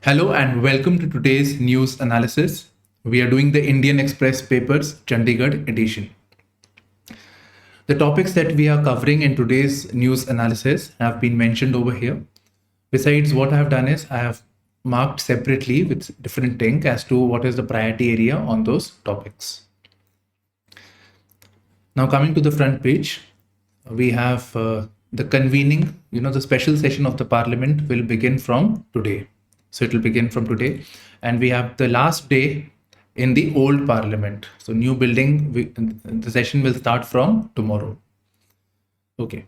Hello and welcome to today's news analysis. We are doing the Indian Express papers Chandigarh edition. The topics that we are covering in today's news analysis have been mentioned over here. Besides, what I have done is I have marked separately with different ink as to what is the priority area on those topics. Now coming to the front page, we have the convening, the special session of the parliament will begin from today. So it will begin from today. And we have the last day in the old parliament. So new building, the session will start from tomorrow. Okay.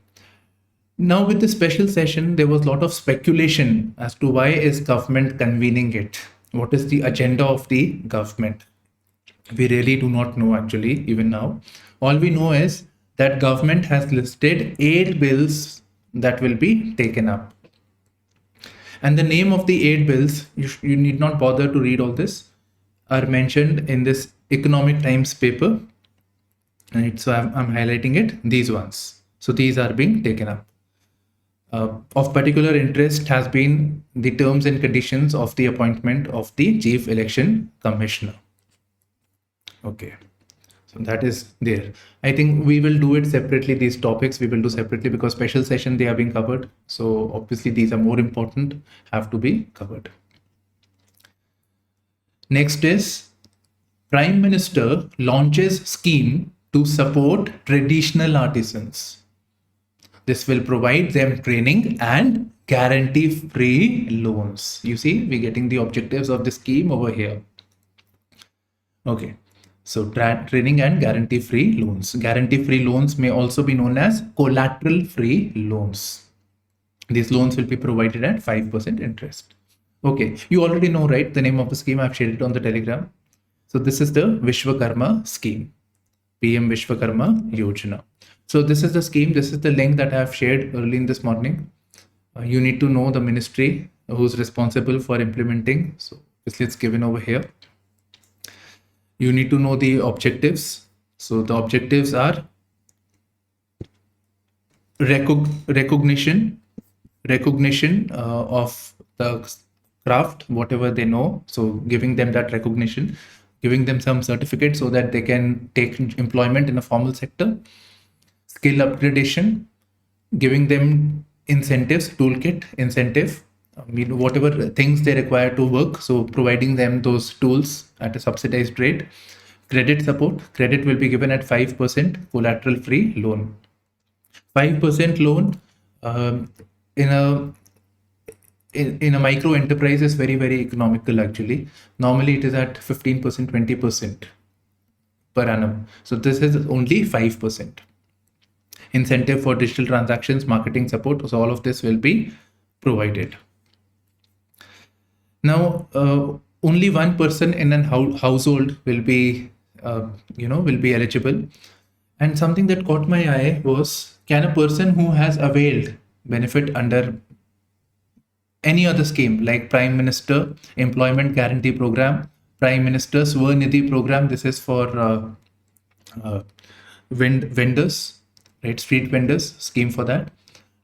Now with the special session, there was a lot of speculation as to why is government convening it? What is the agenda of the government? We really do not know actually, even now. All we know is that government has listed 8 bills that will be taken up. And the name of the 8 bills, you need not bother to read all this, are mentioned in this Economic Times paper. Right, so I'm highlighting it, these ones. So these are being taken up. Of particular interest has been the terms and conditions of the appointment of the Chief Election Commissioner. Okay. So that is there. I think we will do it separately. These topics we will do separately because special session they are being covered. So obviously these are more important, have to be covered. Next is Prime Minister launches scheme to support traditional artisans. This will provide them training and guarantee free loans. You see, we're getting the objectives of the scheme over here. Okay. So training and guarantee-free loans. Guarantee-free loans may also be known as collateral-free loans. These loans will be provided at 5% interest. Okay, you already know, right? The name of the scheme, I've shared it on the Telegram. So this is the Vishwakarma scheme, PM Vishwakarma Yojana. So this is the scheme. This is the link that I have shared early in this morning. You need to know the ministry who's responsible for implementing. So obviously it's given over here. You need to know the objectives. So the objectives are recognition of the craft, whatever they know. So giving them that recognition, giving them some certificate so that they can take employment in a formal sector, skill upgradation, giving them incentives, toolkit, incentive, whatever things they require to work. So providing them those tools at a subsidized rate. Credit support. Credit will be given at 5% collateral free loan. 5% loan in a micro enterprise is very, very economical actually. Normally it is at 15%, 20% per annum. So this is only 5%. Incentive for digital transactions, marketing support. So all of this will be provided. Now, only one person in a household will be, will be eligible. And something that caught my eye was, can a person who has availed benefit under any other scheme like Prime Minister Employment Guarantee Program, Prime Minister Swanidhi Program, this is for vendors, right? Street vendors scheme for that,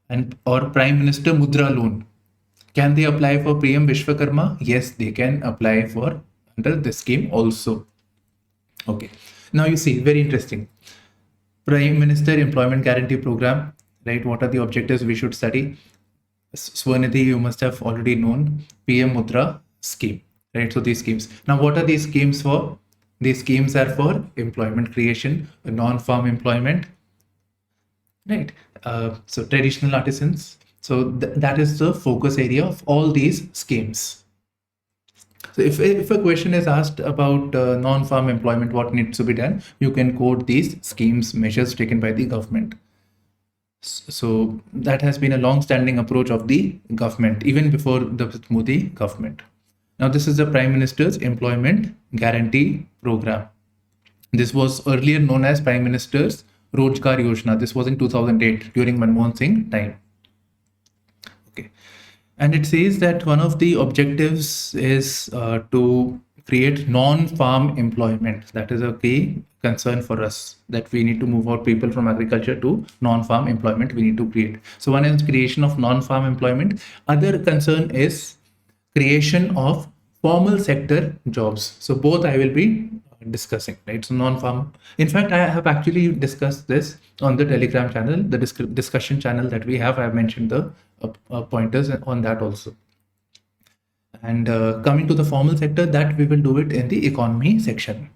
and or Prime Minister Mudra Loan. Can they apply for PM Vishwakarma? Yes, they can apply for under this scheme also. Okay. Now you see, very interesting. Prime Minister Employment Guarantee Program, right? What are the objectives we should study? Swanidhi, you must have already known. PM Mudra scheme, right? So these schemes. Now, what are these schemes for? These schemes are for employment creation, non-farm employment, right? So traditional artisans. So that is the focus area of all these schemes. So if a question is asked about non-farm employment, what needs to be done, you can quote these schemes, measures taken by the government. So that has been a long-standing approach of the government, even before the Modi government. Now this is the Prime Minister's Employment Guarantee Program. This was earlier known as Prime Minister's Rozgar Yojana. This was in 2008 during Manmohan Singh time. Okay. And it says that one of the objectives is to create non-farm employment. That is a key concern for us, that we need to move out people from agriculture to non-farm employment we need to create. So one is creation of non-farm employment. Other concern is creation of formal sector jobs. So both I will be discussing, right? So non-farm. In fact, I have actually discussed this on the Telegram channel, the discussion channel that we have. I have mentioned the pointers on that also. And coming to the formal sector, that we will do it in the economy section.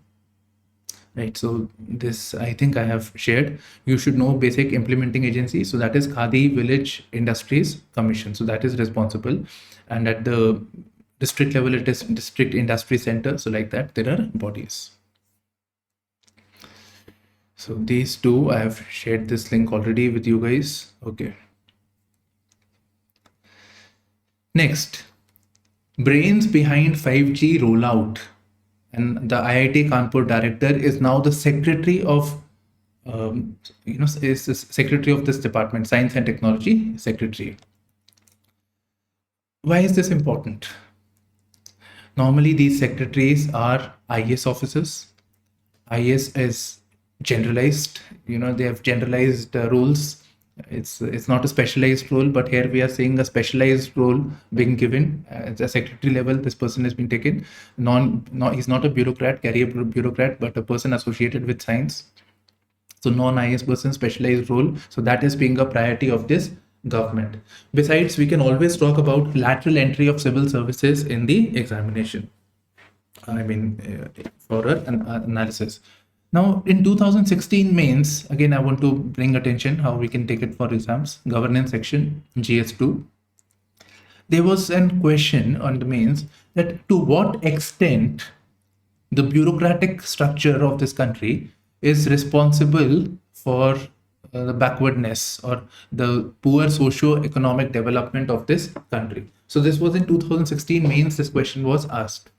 Right, so this I think I have shared. You should know basic implementing agency. So that is Khadi Village Industries Commission. So that is responsible. And at the district level, it is District Industry Center. So like that, there are bodies. So these two, I have shared this link already with you guys. Okay. Next, brains behind 5G rollout. And the IIT Kanpur Director is now the secretary of, is the secretary of this department, Science and Technology Secretary. Why is this important? Normally, these secretaries are IAS officers. IAS is generalized, they have generalized rules. It's not a specialized role, but here we are seeing a specialized role being given at the secretary level. This person has been taken. He's not a bureaucrat, career bureaucrat, but a person associated with science. So non-IAS person, specialized role. So that is being a priority of this government. Besides, we can always talk about lateral entry of civil services in the examination. For an analysis. Now, in 2016 mains, again, I want to bring attention how we can take it for exams. Governance section, GS2. There was a question on the mains that to what extent the bureaucratic structure of this country is responsible for the backwardness or the poor socio-economic development of this country. So this was in 2016 mains, this question was asked.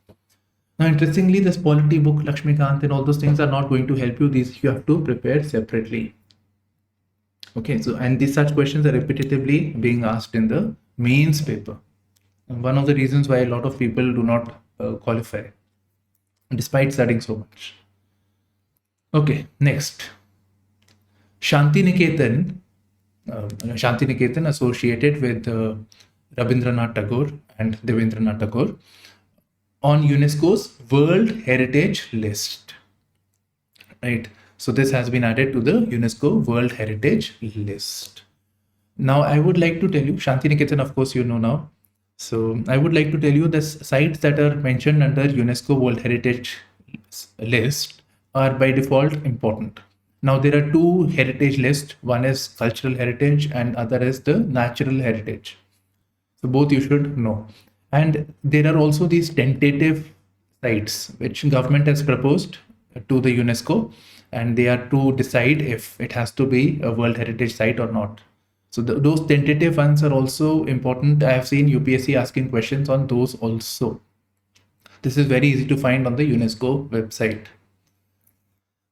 Now, interestingly, this polity book, Lakshmikant and all those things are not going to help you. These you have to prepare separately. Okay, so and these such questions are repetitively being asked in the mains paper. And one of the reasons why a lot of people do not qualify, despite studying so much. Okay, next. Shanti Niketan associated with Rabindranath Tagore and Devendranath Tagore, on UNESCO's World Heritage List, right? So this has been added to the UNESCO World Heritage List. Now, I would like to tell you, Shanti Niketan, of course, now. So I would like to tell you the sites that are mentioned under UNESCO World Heritage List are by default important. Now, there are two heritage lists. One is cultural heritage and other is the natural heritage. So both you should know. And there are also these tentative sites which government has proposed to the UNESCO, and they are to decide if it has to be a World Heritage Site or not. So those tentative ones are also important. I have seen UPSC asking questions on those also. This is very easy to find on the UNESCO website.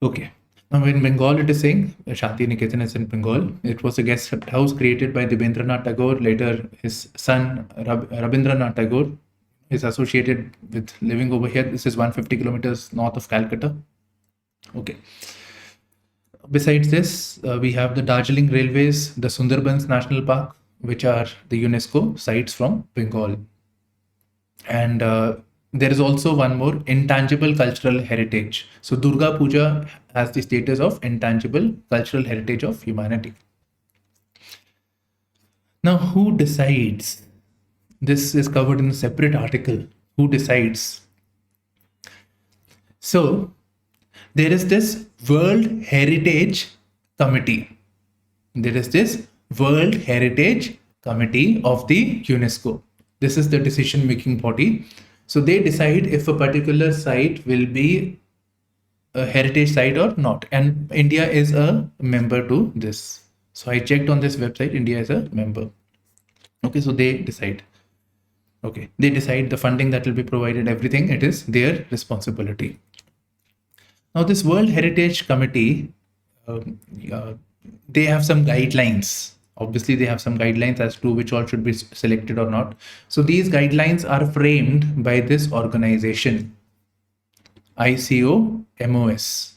Okay. Now in Bengal, it is saying, Shanti Niketan is in Bengal. It was a guest house created by Devendranath Tagore. Later, his son Rabindranath Tagore is associated with living over here. This is 150 kilometers north of Calcutta. Okay. Besides this, we have the Darjeeling Railways, the Sundarbans National Park, which are the UNESCO sites from Bengal. And there is also one more, intangible cultural heritage. So Durga Puja has the status of intangible cultural heritage of humanity. Now, who decides? This is covered in a separate article. Who decides? So there is this World Heritage Committee. There is this World Heritage Committee of the UNESCO. This is the decision-making body. So they decide if a particular site will be a heritage site or not. And India is a member to this. So I checked on this website, India is a member. Okay, so they decide. Okay, they decide the funding that will be provided, everything, it is their responsibility. Now this World Heritage Committee, they have some guidelines. Obviously, they have some guidelines as to which all should be selected or not. So these guidelines are framed by this organization, ICOMOS,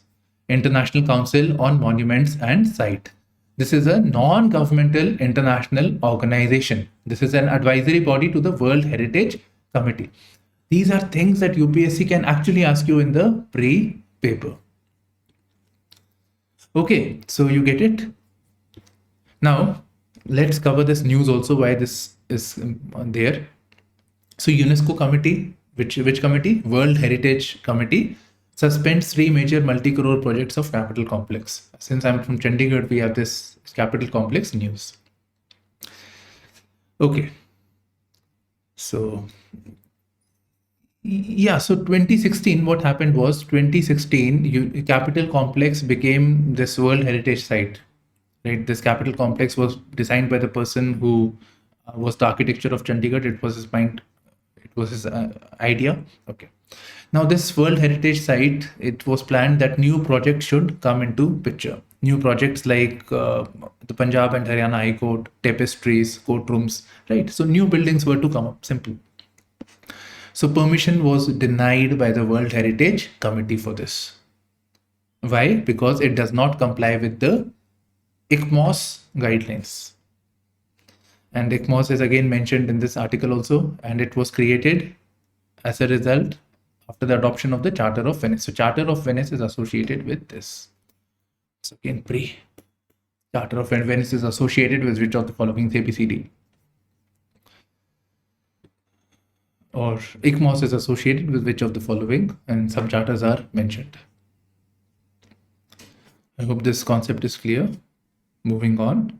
International Council on Monuments and Site. This is a non-governmental international organization. This is an advisory body to the World Heritage committee. These are things that UPSC can actually ask you in the pre-paper. Okay, so you get it. Now, let's cover this news also, why this is there. So UNESCO committee, which committee? World Heritage Committee suspends 3 major multi-crore projects of capital complex. Since I'm from Chandigarh, we have this capital complex news. Okay. So, yeah, so 2016, what happened was 2016, capital complex became this World Heritage Site. Right, this capital complex was designed by the person who was the architecture of Chandigarh. It was his mind, it was his idea. Okay. Now this World Heritage Site, it was planned that new projects should come into picture. New projects like the Punjab and Haryana High Court, tapestries, courtrooms, right? So new buildings were to come up, simple. So permission was denied by the World Heritage Committee for this. Why? Because it does not comply with the ICMOS guidelines. And ICMOS is again mentioned in this article also, and it was created as a result after the adoption of the Charter of Venice. So Charter of Venice is associated with this. So again, Charter of Venice is associated with which of the following ABCD? Or ICMOS is associated with which of the following, and some charters are mentioned. I hope this concept is clear. Moving on.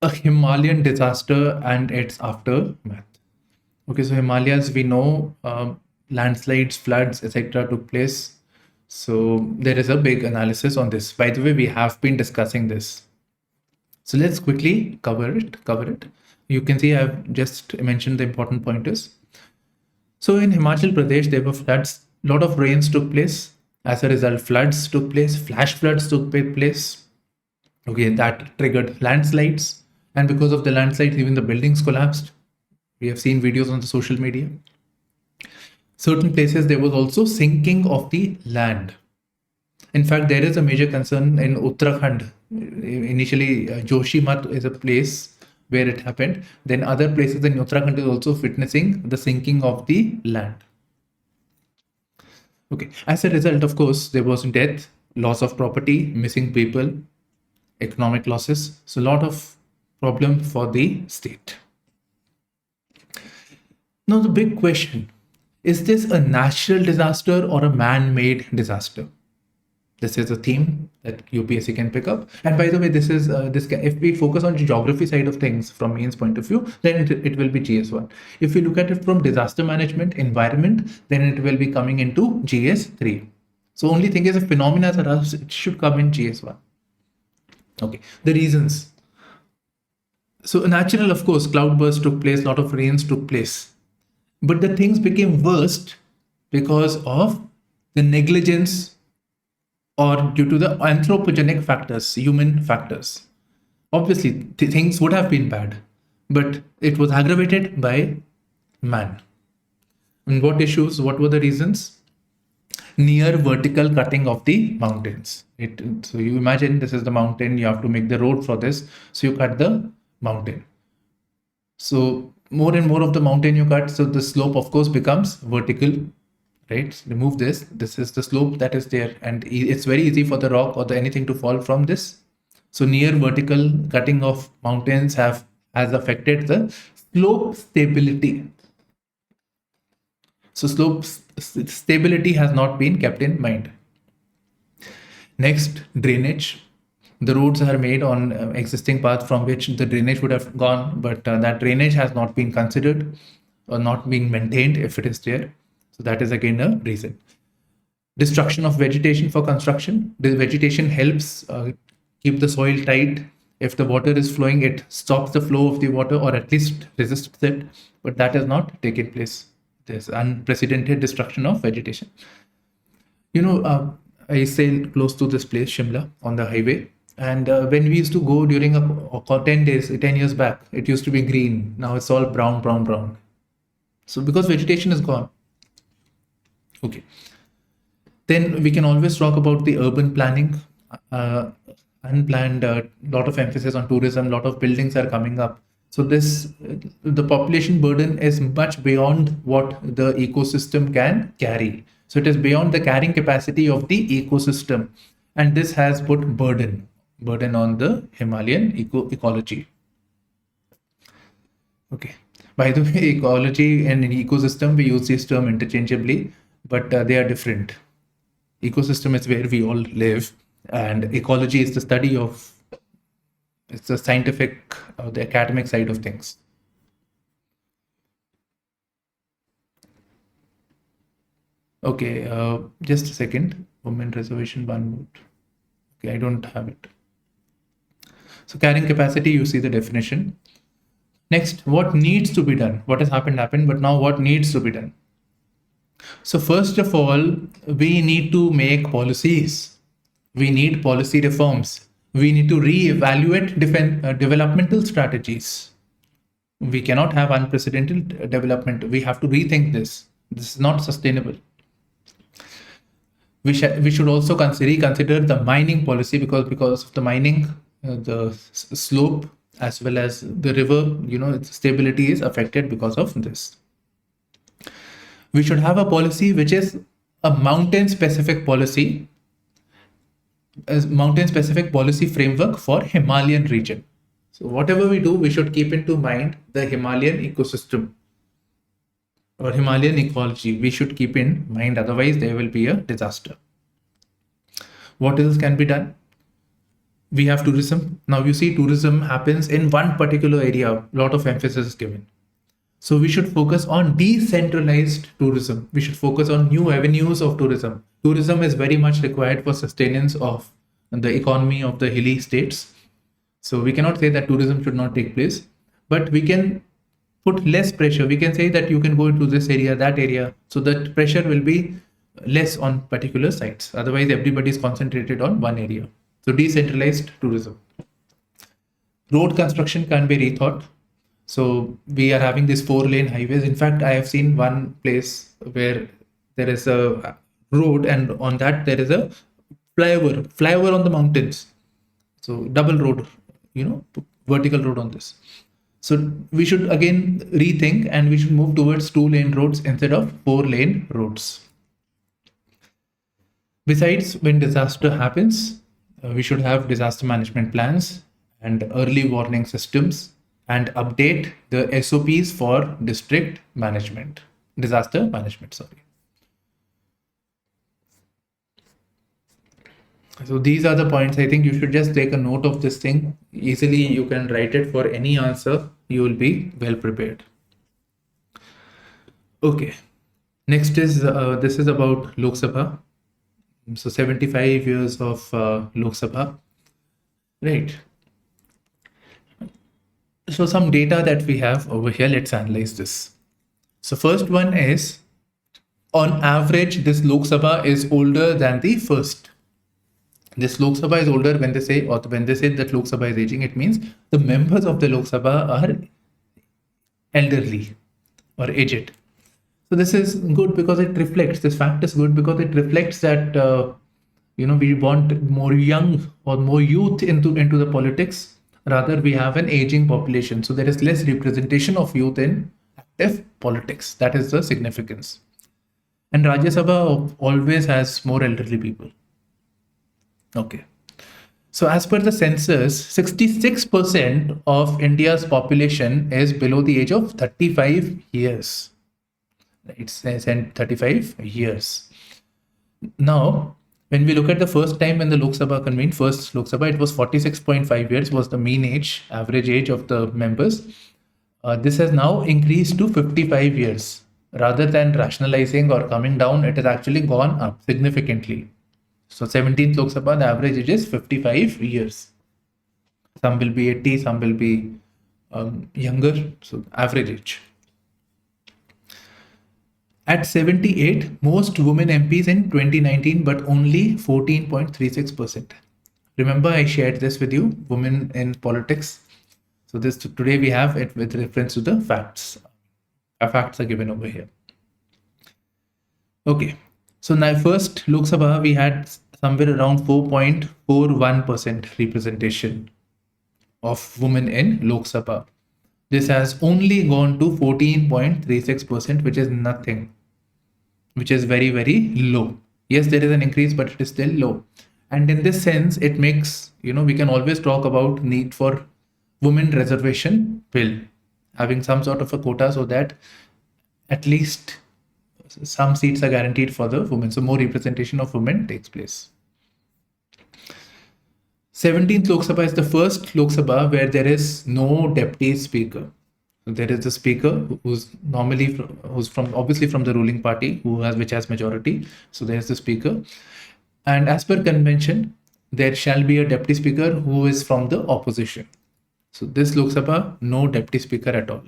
A Himalayan disaster and its aftermath. Okay, so Himalayas, we know landslides, floods, etc. took place. So there is a big analysis on this. By the way, we have been discussing this. So let's quickly cover it. You can see I've just mentioned the important pointers. So in Himachal Pradesh, there were floods. A lot of rains took place. As a result, floods took place, flash floods took place. Okay, that triggered landslides. And because of the landslides, even the buildings collapsed. We have seen videos on the social media. Certain places, there was also sinking of the land. In fact, there is a major concern in Uttarakhand. Initially, Joshimath is a place where it happened. Then other places in Uttarakhand is also witnessing the sinking of the land. Okay. As a result, of course, there was death, loss of property, missing people, economic losses. So a lot of problem for the state. Now the big question, is this a natural disaster or a man-made disaster? This is a theme that UPSC can pick up. And by the way, this is if we focus on the geography side of things from mains point of view, then it will be GS1. If we look at it from disaster management, environment, then it will be coming into GS3. So only thing is, if phenomena are asked, it should come in GS1. Okay, the reasons. So natural, of course, cloudburst took place, a lot of rains took place. But the things became worst because of the negligence or due to the anthropogenic factors, human factors. Obviously, things would have been bad, but it was aggravated by man. And what issues, what were the reasons? Near vertical cutting of the mountains. So you imagine this is the mountain, you have to make the road for this. So you cut the mountain. So more and more of the mountain you cut, so the slope of course becomes vertical, right? Remove this. This is the slope that is there, and it's very easy for the rock or anything to fall from this. So near vertical cutting of mountains has affected the slope stability. So slope stability has not been kept in mind. Next, drainage. The roads are made on existing paths from which the drainage would have gone, but that drainage has not been considered or not being maintained if it is there. So that is again a reason. Destruction of vegetation for construction. The vegetation helps keep the soil tight. If the water is flowing, it stops the flow of the water or at least resists it, but that has not taken place. There's unprecedented destruction of vegetation. You know, I stay close to this place, Shimla, on the highway. And when we used to go during 10 years back, it used to be green. Now it's all brown. So because vegetation is gone. Okay. Then we can always talk about the urban planning. Unplanned, lot of emphasis on tourism, lot of buildings are coming up. So the population burden is much beyond what the ecosystem can carry. So it is beyond the carrying capacity of the ecosystem, and this has put burden on the Himalayan ecology. Okay. By the way, ecology and ecosystem, we use this term interchangeably, but they are different. Ecosystem is where we all live, and ecology is the study of, it's the scientific, the academic side of things. Okay, just a second. Women reservation one vote. Okay, I don't have it. So carrying capacity, you see the definition. Next, what needs to be done? What has happened, but now what needs to be done? So first of all, we need to make policies. We need policy reforms. We need to re-evaluate developmental strategies. We cannot have unprecedented development. We have to rethink this. This is not sustainable. We should also reconsider the mining policy, because of the mining, the slope as well as the river, its stability is affected because of this. We should have a policy which is a mountain specific policy, framework for Himalayan region. So whatever we do, we should keep into mind the Himalayan ecosystem or Himalayan ecology. We should keep in mind, otherwise there will be a disaster. What else can be done? We have tourism. Now you see, tourism happens in one particular area, a lot of emphasis is given. So we should focus on decentralized tourism. We should focus on new avenues of tourism. Tourism is very much required for sustenance of the economy of the hilly states. So we cannot say that tourism should not take place, but we can put less pressure. We can say that you can go into this area, that area, so that pressure will be less on particular sites. Otherwise, everybody is concentrated on one area. So decentralized tourism. Road construction can be rethought. So we are having these 4-lane highways. In fact, I have seen one place where there is a road, and on that there is a flyover on the mountains. So double road, vertical road on this. So we should again rethink, and we should move towards 2-lane roads instead of 4-lane roads. Besides, when disaster happens, we should have disaster management plans and early warning systems, and update the SOPs for disaster management. So these are the points. I think you should just take a note of this thing. Easily you can write it for any answer. You will be well prepared. Okay. Next is, this is about Lok Sabha. So 75 years of Lok Sabha. Right. So some data that we have over here, let's analyze this. So first one is, on average, this Lok Sabha is older than the first. This Lok Sabha is older when they say that Lok Sabha is aging, it means the members of the Lok Sabha are elderly or aged. So this is good because it reflects, this fact is good because it reflects that, we want more young or more youth into the politics. Rather, we have an aging population. So there is less representation of youth in active politics. That is the significance. And Rajya Sabha always has more elderly people. Okay. So as per the census, 66% of India's population is below the age of 35 years. It's 35 years. Now, when we look at the first time when the Lok Sabha convened, first Lok Sabha, it was 46.5 years was the mean age, average age of the members. This has now increased to 55 years. Rather than rationalizing or coming down, it has actually gone up significantly. So 17th Lok Sabha, the average age is 55 years. Some will be 80, some will be younger. So average age. At 78, most women MPs in 2019, but only 14.36%. Remember, I shared this with you, women in politics. So this today we have it with reference to the facts. Our facts are given over here. Okay. So now first Lok Sabha, we had somewhere around 4.41% representation of women in Lok Sabha. This has only gone to 14.36%, which is nothing, which is very, very low. Yes, there is an increase, but it is still low. And in this sense, it makes, we can always talk about need for women reservation bill, having some sort of a quota so that at least some seats are guaranteed for the women. So more representation of women takes place. 17th Lok Sabha is the first Lok Sabha where there is no deputy speaker. So there is the speaker who's obviously from the ruling party which has majority. So there's the speaker. And as per convention, there shall be a deputy speaker who is from the opposition. So this Lok Sabha, no deputy speaker at all.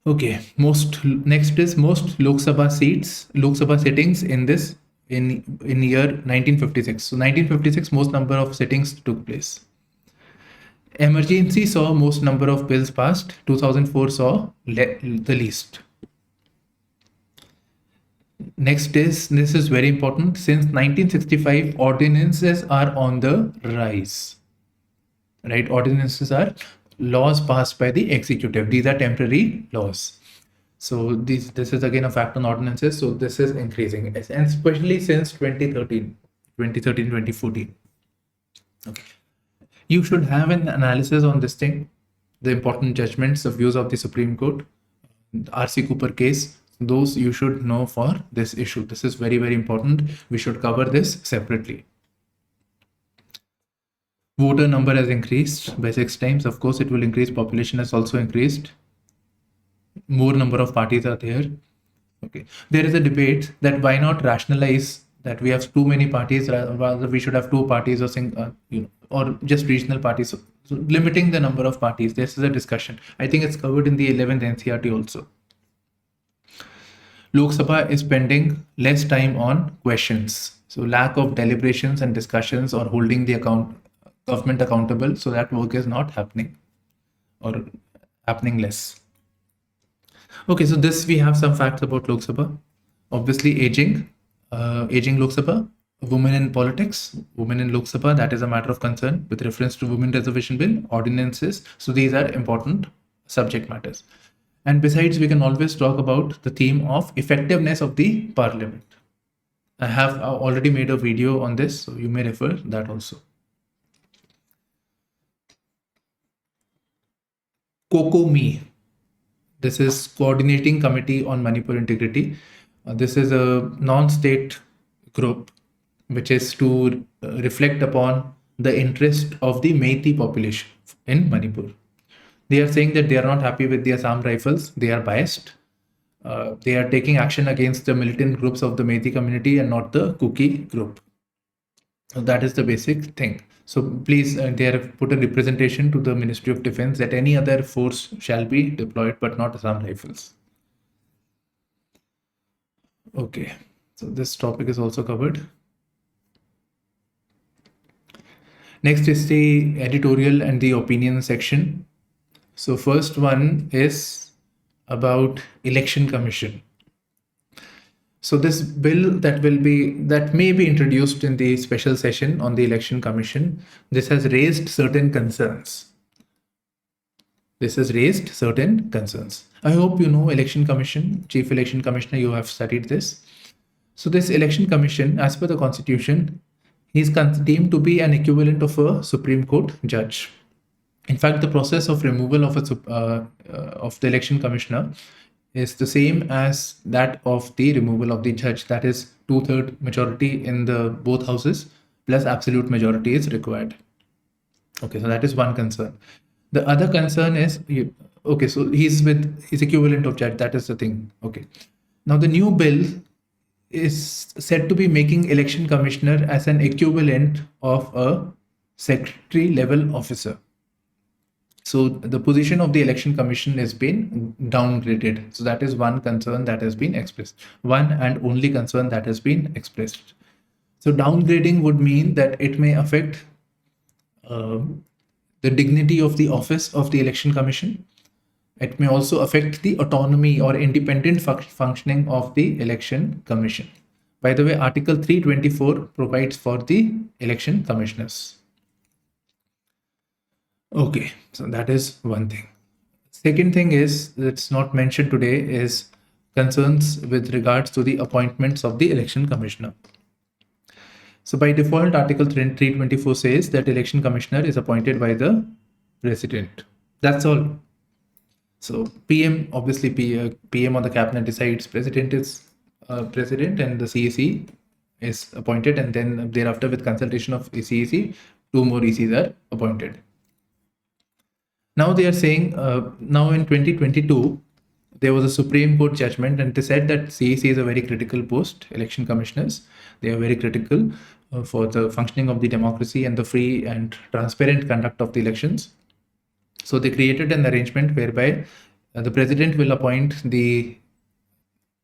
Okay, next is most Lok Sabha sittings in year 1956. So 1956, most number of sittings took place. Emergency saw most number of bills passed. 2004 saw the least. Next is, this is very important, since 1965, ordinances are on the rise. Right? Ordinances are laws passed by the executive. These are temporary laws. So this is again a fact on ordinances. So this is increasing, and especially since 2013, 2014. Okay. You should have an analysis on this thing, the important judgments, the views of the Supreme Court, the R.C. Cooper case. Those you should know for this issue. This is very, very important. We should cover this separately. Voter number has increased by 6 times. Of course, it will increase. Population has also increased. More number of parties are there. Okay. There is a debate that why not rationalize that we have too many parties, rather we should have 2 parties or just regional parties. So limiting the number of parties. This is a discussion. I think it's covered in the 11th NCRT also. Lok Sabha is spending less time on questions. So lack of deliberations and discussions or holding the government accountable. So that work is not happening or happening less. Okay, so we have some facts about Lok Sabha. Obviously, aging Lok Sabha, women in politics, women in Lok Sabha, that is a matter of concern with reference to women reservation bill, ordinances. So these are important subject matters. And besides, we can always talk about the theme of effectiveness of the parliament. I have already made a video on this, so you may refer that also. COCOMI. This is Coordinating Committee on Manipur Integrity. This is a non-state group which is to reflect upon the interest of the Meiteis population in Manipur. They are saying that they are not happy with the Assam Rifles. They are biased. They are taking action against the militant groups of the Meiteis community and not the Kuki group. So that is the basic thing. So please, they have put a representation to the Ministry of Defense that any other force shall be deployed, but not Assam Rifles. Okay, so this topic is also covered. Next is the editorial and the opinion section. So first one is about Election Commission. So this bill that may be introduced in the special session on the Election Commission, this has raised certain concerns. I hope you know Election Commission, Chief Election Commissioner, you have studied this. So this Election Commission, as per the Constitution, he is deemed to be an equivalent of a Supreme Court judge. In fact, the process of removal of the election commissioner is the same as that of the removal of the judge. That is 2/3 majority in the both houses plus absolute majority is required. Okay, so that is one concern. The other concern is, okay, so he's equivalent of judge. That is the thing. Okay. Now the new bill is said to be making election commissioner as an equivalent of a secretary level officer. So the position of the election commission has been downgraded. So that is one concern that has been expressed. One and only concern that has been expressed. So downgrading would mean that it may affect the dignity of the office of the election commission. It may also affect the autonomy or independent functioning of the election commission. By the way, Article 324 provides for the election commissioners. Okay, so that is one thing. Second thing is that's not mentioned today is concerns with regards to the appointments of the election commissioner. So by default, Article 324 says that election commissioner is appointed by the president. That's all. So PM, obviously PM on the cabinet decides, president is president, and the CEC is appointed, and then thereafter with consultation of the CEC, two more ECs are appointed. Now they are saying, now in 2022, there was a Supreme Court judgment, and they said that CEC is a very critical post, election commissioners. They are very critical for the functioning of the democracy and the free and transparent conduct of the elections. So they created an arrangement whereby the president will appoint the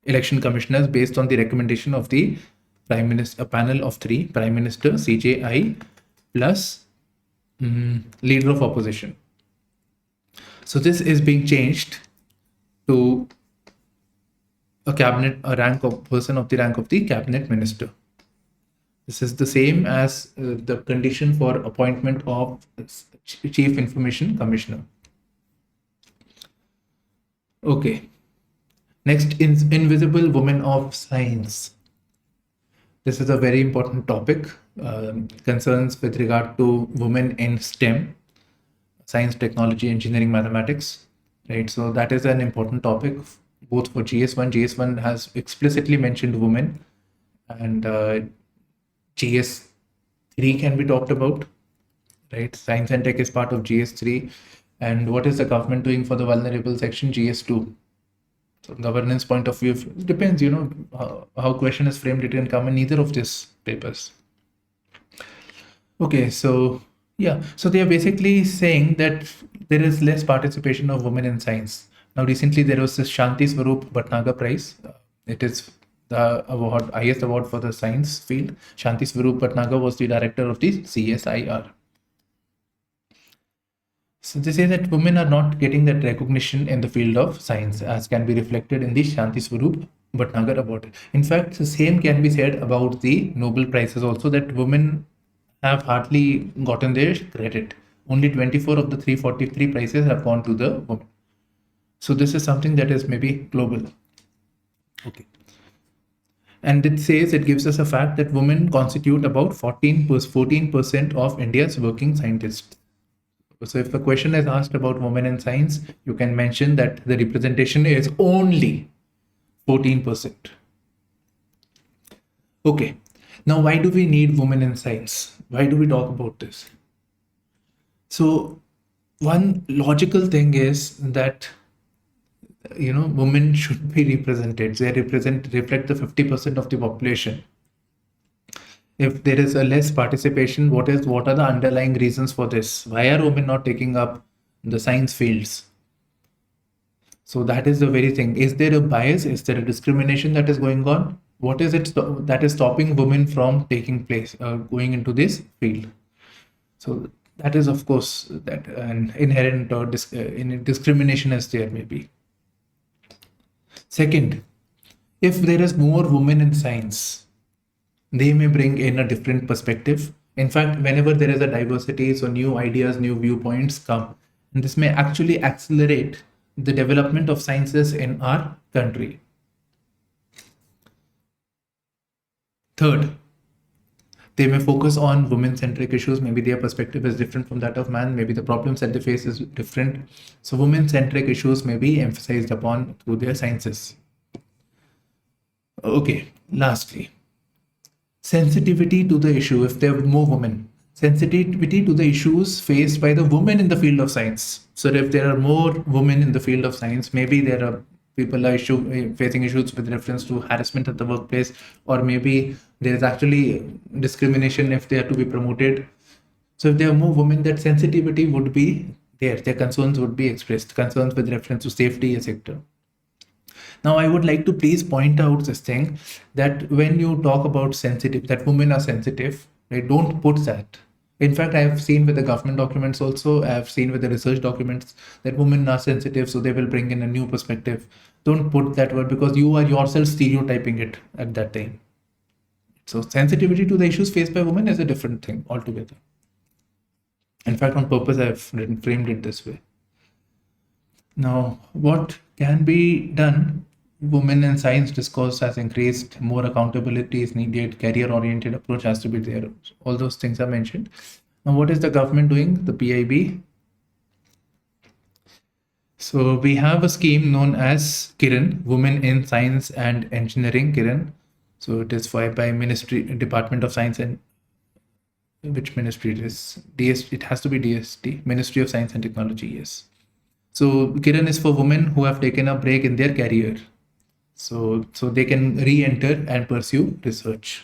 election commissioners based on the recommendation of the prime minister, a panel of three: prime minister, CJI, plus leader of opposition. So this is being changed to a rank of person of the rank of the cabinet minister. This is the same as the condition for appointment of chief information commissioner. Okay. Next, invisible women of science. This is a very important topic. Concerns with regard to women in STEM, science, technology, engineering, mathematics, right? So that is an important topic both for GS1. GS1 has explicitly mentioned women, and GS3 can be talked about, right? Science and tech is part of GS3. And what is the government doing for the vulnerable section? GS2. So governance point of view, it depends, how question is framed, it can come in either of these papers. Okay, so yeah, so they are basically saying that there is less participation of women in science. Now, recently there was this Shanti Swarup Bhatnagar Prize. It is the award, highest award for the science field. Shanti Swarup Bhatnagar was the director of the CSIR. So they say that women are not getting that recognition in the field of science, as can be reflected in the Shanti Swarup Bhatnagar Award. In fact, the same can be said about the Nobel Prizes also, that women have hardly gotten their credit. Only 24 of the 343 prizes have gone to the women. So this is something that is maybe global. Okay. And it says, it gives us a fact that women constitute about 14% of India's working scientists. So if a question is asked about women in science, you can mention that the representation is only 14%. Okay. Now, why do we need women in science? Why do we talk about this? So one logical thing is that, women should be represented. They reflect the 50% of the population. If there is a less participation, what are the underlying reasons for this? Why are women not taking up the science fields? So that is the very thing. Is there a bias? Is there a discrimination that is going on? What is it that is stopping women from taking place, going into this field? So that is, of course, that an inherent or discrimination is there maybe. Second, if there is more women in science, they may bring in a different perspective. In fact, whenever there is a diversity, so new ideas, new viewpoints come, and this may actually accelerate the development of sciences in our country. Third, they may focus on women-centric issues. Maybe their perspective is different from that of man. Maybe the problems that they face is different. So women-centric issues may be emphasized upon through their sciences. Okay, lastly, sensitivity to the issue. If there are more women, sensitivity to the issues faced by the women in the field of science. So if there are more women in the field of science, maybe there are people are facing issues with reference to harassment at the workplace, or maybe there is actually discrimination if they are to be promoted. So if there are more women, that sensitivity would be there. Their concerns would be expressed, concerns with reference to safety, etc. Now, I would like to please point out this thing, that when you talk about sensitive, that women are sensitive, right? Don't put that. In fact, I have seen with the government documents also, I have seen with the research documents that women are sensitive, so they will bring in a new perspective. Don't put that word, because you are yourself stereotyping it at that time. So sensitivity to the issues faced by women is a different thing altogether. In fact, on purpose, I've framed it this way. Now, what can be done? Women in science discourse has increased, more accountability is needed, career-oriented approach has to be there. All those things are mentioned. Now, what is the government doing? The PIB. So we have a scheme known as Kiran, Women in Science and Engineering, Kiran. So it is by Ministry, Department of Science and which ministry it is? It has to be DST, Ministry of Science and Technology, yes. So Kiran is for women who have taken a break in their career. So they can re-enter and pursue research.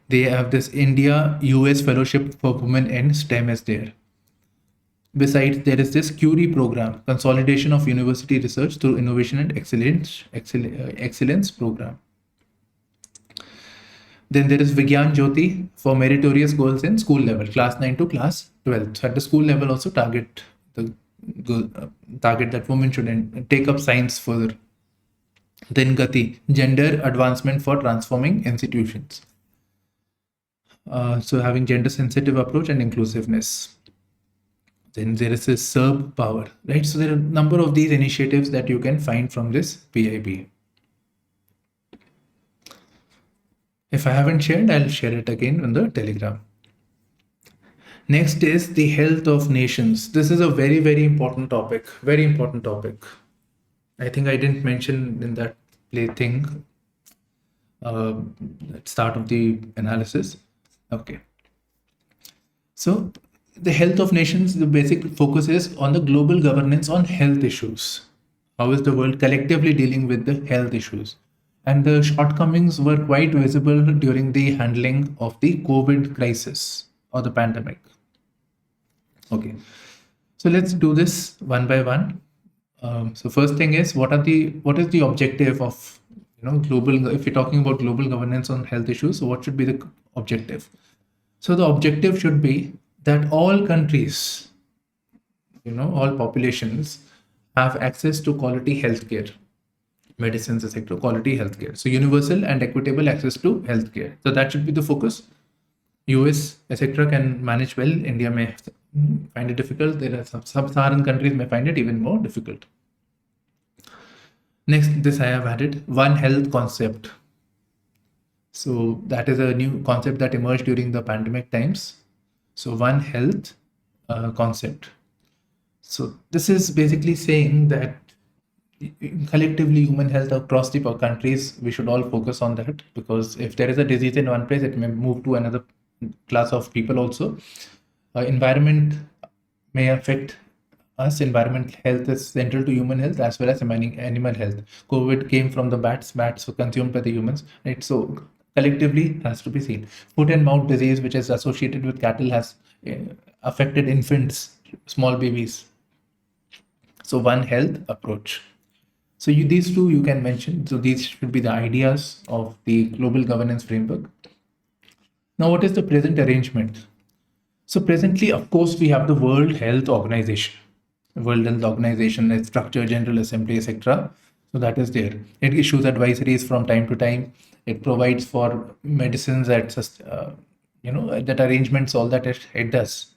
They have this India-US Fellowship for Women in STEM is there. Besides, there is this Curie program, Consolidation of University Research through Innovation and Excellence program. Then there is Vigyan Jyoti for meritorious goals in school level, class 9 to class 12. So at the school level also target that women should take up science further. Then Gati, gender advancement for transforming institutions. So having gender sensitive approach and inclusiveness. Then there is this SERB power, right? So there are a number of these initiatives that you can find from this PIB. If I haven't shared, I'll share it again on the Telegram. Next is the health of nations. This is a very, very important topic. Very important topic. I think I didn't mention in that thing at start of the analysis. Okay. So the health of nations, the basic focus is on the global governance on health issues. How is the world collectively dealing with the health issues? And the shortcomings were quite visible during the handling of the COVID crisis or the pandemic. Okay, so let's do this one by one. So first thing is, what is the objective of global? If you're talking about global governance on health issues, so what should be the objective? So the objective should be that all countries, all populations have access to quality healthcare, medicines, etc., quality healthcare. So universal and equitable access to healthcare. So that should be the focus. US, etc., can manage well. India may find it difficult. There are some sub-Saharan countries may find it even more difficult. Next, this I have added One Health concept. So that is a new concept that emerged during the pandemic times. So One Health concept. So this is basically saying that collectively human health across the countries, we should all focus on that, because if there is a disease in one place, it may move to another class of people also. Environment may affect us. Environmental health is central to human health as well as animal health. COVID came from the bats were consumed by the humans, right? So collectively has to be seen. Foot and mouth disease, which is associated with cattle, has affected infants, small babies. So One Health approach. So these two you can mention. So these should be the ideas of the global governance framework. Now, what is the present arrangement? So presently, of course, we have the World Health Organization. World Health Organization is structure, General Assembly, etc. So that is there. It issues advisories from time to time. It provides for medicines that that arrangements, all that it does.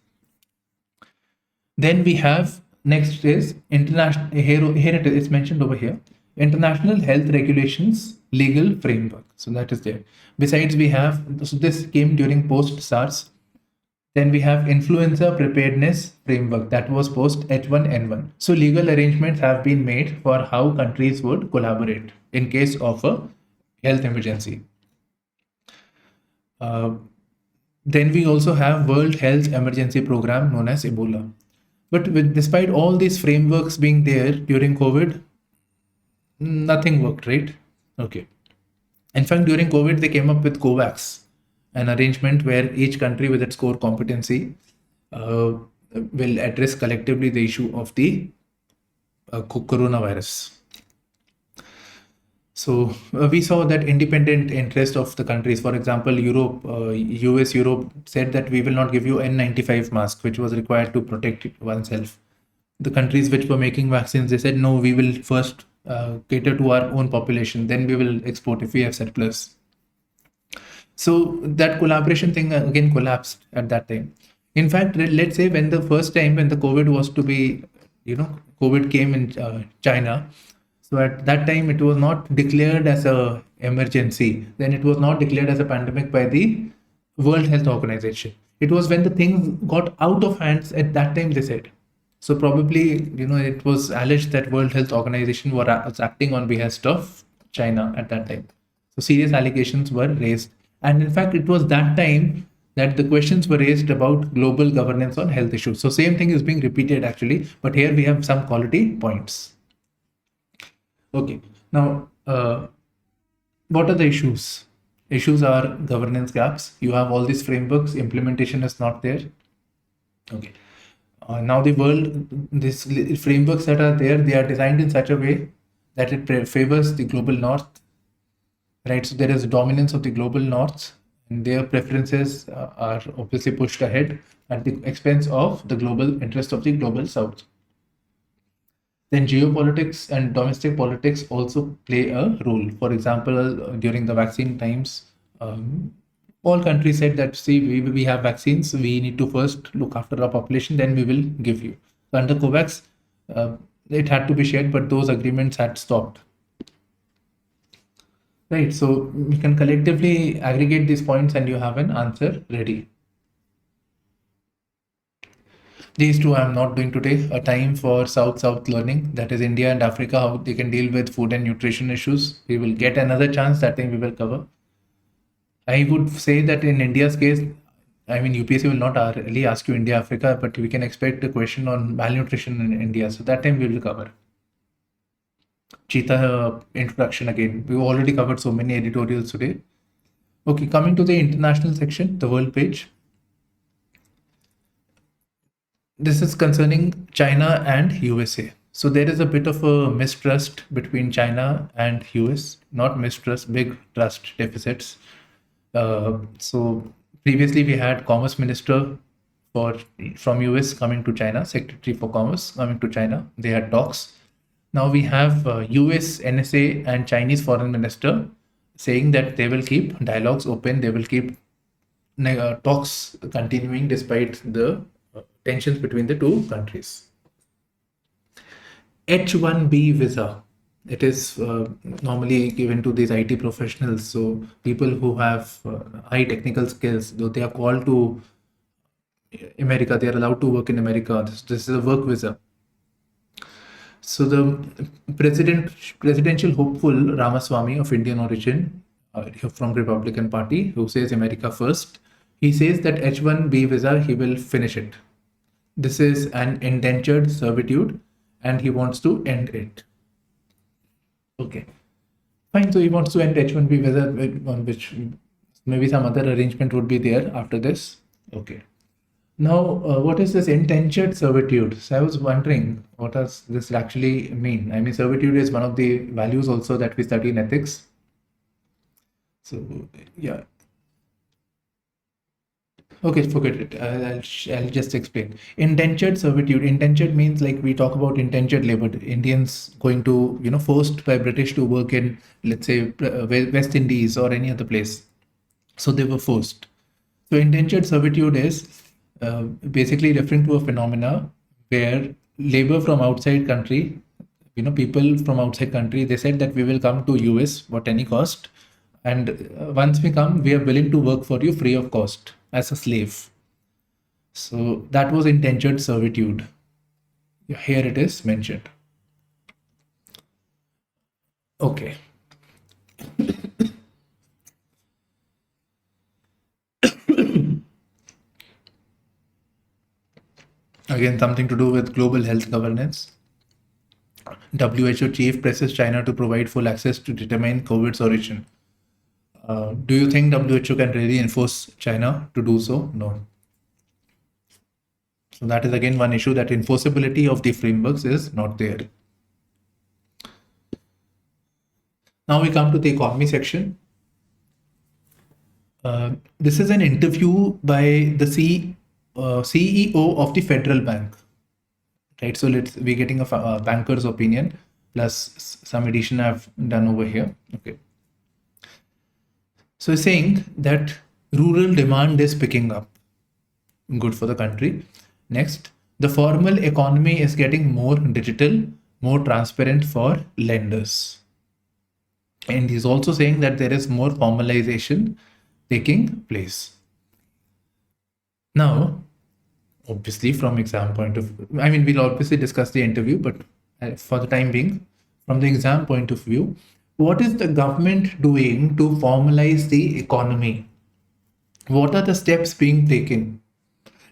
Then we have next is international. Here it is mentioned over here. International Health Regulations Legal Framework. So that is there. Besides, we have, so this came during post-SARS. Then we have Influenza Preparedness Framework, that was post H1N1. So legal arrangements have been made for how countries would collaborate in case of a health emergency. Then we also have World Health Emergency Program known as Ebola. But despite all these frameworks being there during COVID, nothing worked, right? Okay. In fact, during COVID, they came up with COVAX, an arrangement where each country with its core competency will address collectively the issue of the coronavirus. So we saw that independent interest of the countries. For example, Europe, Europe said that we will not give you N95 mask, which was required to protect oneself. The countries which were making vaccines, they said, no, we will first cater to our own population, then we will export if we have surplus. So that collaboration thing again collapsed at that time. In fact, let's say when the first time when the COVID was to be, COVID came in China. So at that time, it was not declared as a emergency. Then it was not declared as a pandemic by the World Health Organization. It was when the things got out of hands at that time they said. So probably, it was alleged that World Health Organization was acting on behest of China at that time. So serious allegations were raised. And in fact, it was that time that the questions were raised about global governance on health issues. So same thing is being repeated actually, but here we have some quality points. Okay, now what are the issues? Issues are governance gaps. You have all these frameworks, implementation is not there. Okay. Now these frameworks that are there, they are designed in such a way that it favors the global north, right? So there is dominance of the global north, and their preferences are obviously pushed ahead at the expense of the global interest of the global south. Then geopolitics and domestic politics also play a role. For example, during the vaccine times, all countries said that, see, we have vaccines, we need to first look after our population, then we will give you. So under COVAX, it had to be shared, but those agreements had stopped. Right, so we can collectively aggregate these points and you have an answer ready. These two I'm not doing today. A time for South-South learning, that is India and Africa, how they can deal with food and nutrition issues. We will get another chance, that time we will cover. I would say that in India's case, I mean, UPSC will not really ask you India, Africa, but we can expect a question on malnutrition in India. So that time we will cover. Cheetah introduction again. We've already covered so many editorials today. Okay, coming to the international section, the world page. This is concerning China and USA. So there is a bit of a mistrust between China and US, not mistrust, big trust deficits. So previously we had Commerce Minister from US coming to China, Secretary for Commerce coming to China. They had talks. Now we have US, NSA and Chinese Foreign Minister saying that they will keep dialogues open, they will keep talks continuing despite the tensions between the two countries. H-1B visa. It is normally given to these IT professionals. So people who have high technical skills, though they are called to America, they are allowed to work in America. This is a work visa. So the presidential hopeful Ramaswamy of Indian origin, from Republican Party, who says America first, he says that H-1B visa, he will finish it. This is an indentured servitude and he wants to end it. Okay, fine. So he wants to end H-1B visa, on which maybe some other arrangement would be there after this. Okay. Now, what is this indentured servitude? So I was wondering, what does this actually mean? I mean, servitude is one of the values also that we study in ethics. So, yeah. Okay, forget it. I'll just explain. Indentured servitude. Indentured means like we talk about indentured labor. Indians going to, forced by British to work in, let's say, West Indies or any other place. So they were forced. So indentured servitude is basically referring to a phenomena where labor from outside country, people from outside country, they said that we will come to US at any cost. And once we come, we are willing to work for you free of cost as a slave. So that was indentured servitude. Here it is mentioned. Okay. Again, something to do with global health governance. WHO chief presses China to provide full access to determine COVID's origin. Do you think WHO can really enforce China to do so? No. So that is again one issue, that enforceability of the frameworks is not there. Now we come to the economy section. This is an interview by the CEO of the Federal Bank. Right, so we're getting a banker's opinion plus some addition I've done over here. Okay. So he's saying that rural demand is picking up. Good for the country. Next, the formal economy is getting more digital, more transparent for lenders. And he's also saying that there is more formalization taking place. Now, obviously, from exam point of view, I mean, we'll obviously discuss the interview, but for the time being, from the exam point of view, what is the government doing to formalize the economy? What are the steps being taken?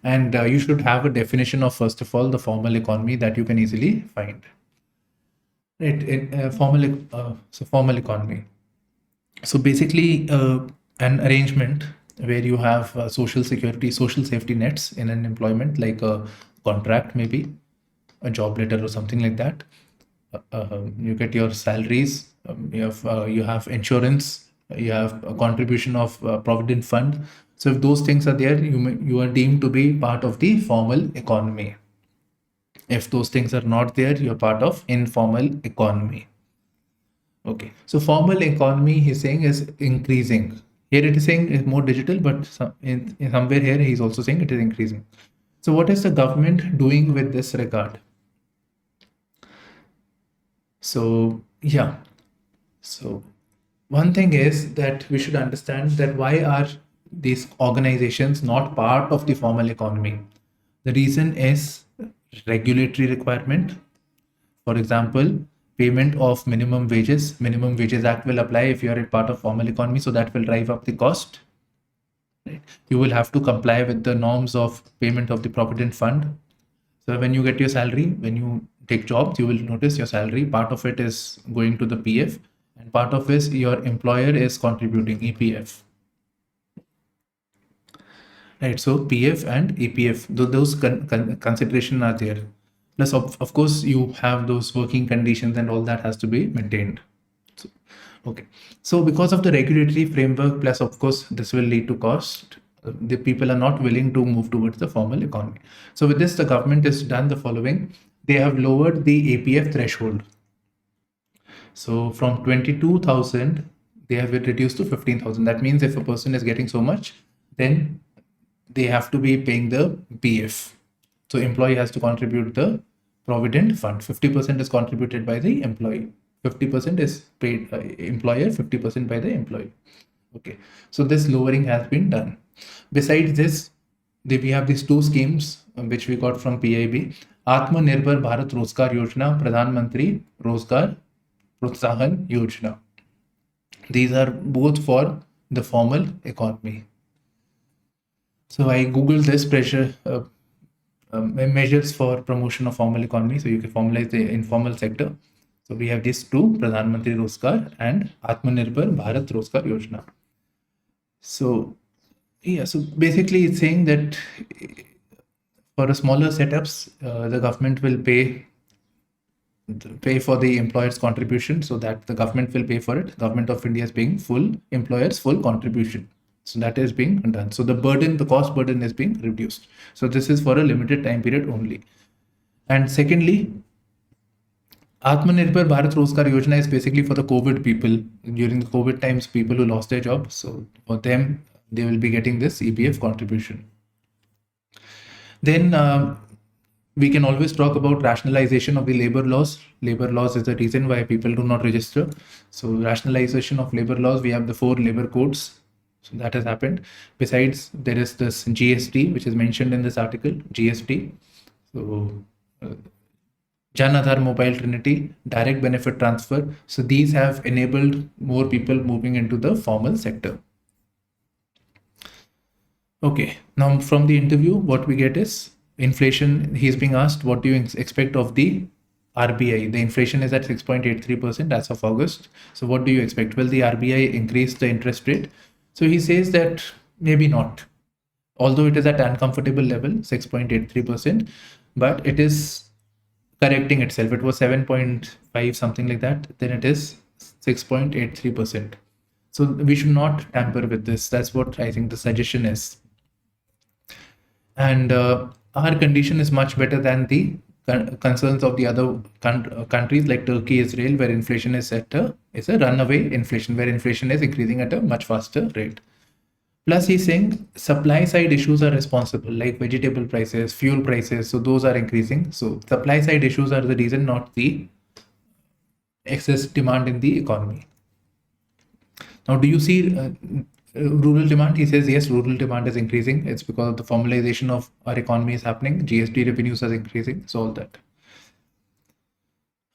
And you should have a definition of, first of all, the formal economy that you can easily find. Right, formal economy. So basically, an arrangement where you have social security, social safety nets in an employment, like a contract, maybe a job letter or something like that. You get your salaries. You have insurance. You have a contribution of provident fund. So if those things are there, you are deemed to be part of the formal economy. If those things are not there, you're part of informal economy. Okay, so formal economy, he's saying, is increasing. Here it is saying it's more digital, but in somewhere here he's also saying it is increasing. So what is the government doing with this regard? So yeah, so one thing is that we should understand that why are these organizations not part of the formal economy? The reason is regulatory requirement. For example, payment of minimum wages. Minimum wages act will apply if you are a part of formal economy, so that will drive up the cost. Right? You will have to comply with the norms of payment of the provident fund. So when you get your salary, when you take jobs, you will notice your salary, part of it is going to the PF, and part of it your employer is contributing EPF. Right, so PF and EPF, those consideration are there. Plus, of course, you have those working conditions and all that has to be maintained. So, okay, so because of the regulatory framework, plus of course, this will lead to cost. The people are not willing to move towards the formal economy. So with this, the government has done the following. They have lowered the APF threshold. So from 22,000, they have it reduced to 15,000. That means if a person is getting so much, then they have to be paying the PF. So employee has to contribute the provident fund. 50% is contributed by the employee. 50% is paid employer, 50% by the employee. Okay, so this lowering has been done. Besides this, we have these two schemes which we got from PIB. Atmanirbhar Bharat Rozgar Yojana, Pradhan Mantri Rozgar Protsahan Yojana. These are both for the formal economy. So I googled this measures for promotion of formal economy. So you can formalize the informal sector. So we have these two, Pradhan Mantri Rozgar and Atmanirbhar Bharat Rozgar Yojana. So yeah, so basically it's saying that for smaller setups, the government will pay for the employer's contribution, so that the government will pay for it. Government of India is paying full employer's full contribution. So that is being done. So the cost burden is being reduced. So this is for a limited time period only. And secondly, Atmanirbhar Bharat Rozgar Yojana is basically for the COVID people. During the COVID times, people who lost their jobs. So for them, they will be getting this EPF contribution. Then we can always talk about rationalization of the labor laws. Labor laws is the reason why people do not register. So rationalization of labor laws, we have the 4 labor codes. So that has happened. Besides, there is this GST, which is mentioned in this article, GST. So Jan Aadhaar Mobile Trinity, direct benefit transfer. So these have enabled more people moving into the formal sector. Okay, now from the interview, what we get is inflation. He's being asked, what do you expect of the RBI? The inflation is at 6.83% as of August. So what do you expect? Will the RBI increase the interest rate? So he says that maybe not. Although it is at uncomfortable level, 6.83%, but it is correcting itself. It was 7.5, something like that. Then it is 6.83%. So we should not tamper with this. That's what I think the suggestion is. And our condition is much better than the concerns of the other countries like Turkey, Israel, where inflation is is a runaway inflation, where inflation is increasing at a much faster rate. Plus, he's saying supply side issues are responsible, like vegetable prices, fuel prices. So those are increasing. So supply side issues are the reason, not the excess demand in the economy. Now, do you see rural demand? He says, yes, rural demand is increasing. It's because of the formalization of our economy is happening. GST revenues are increasing. So all that.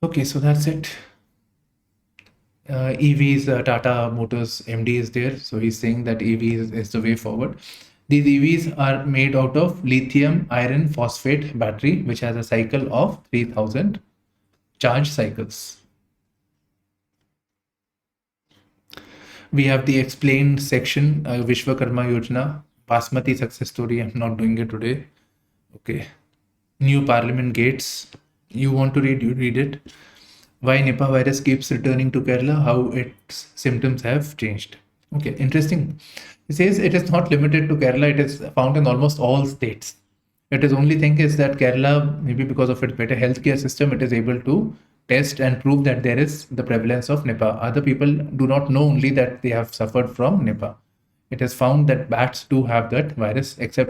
Okay, so that's it. EVs, Tata Motors MD is there. So he's saying that EVs is the way forward. These EVs are made out of lithium iron phosphate battery, which has a cycle of 3000 charge cycles. We have the explained section, Vishwakarma Yojana, Basmati success story. I'm not doing it today. Okay. New Parliament gates. You want to read, you read it. Why Nipah virus keeps returning to Kerala, how its symptoms have changed. Okay, interesting. It says it is not limited to Kerala, it is found in almost all states. It is only thing is that Kerala, maybe because of its better healthcare system, it is able to test and prove that there is the prevalence of Nipah. Other people do not know only that they have suffered from Nipah. It is found that bats do have that virus, except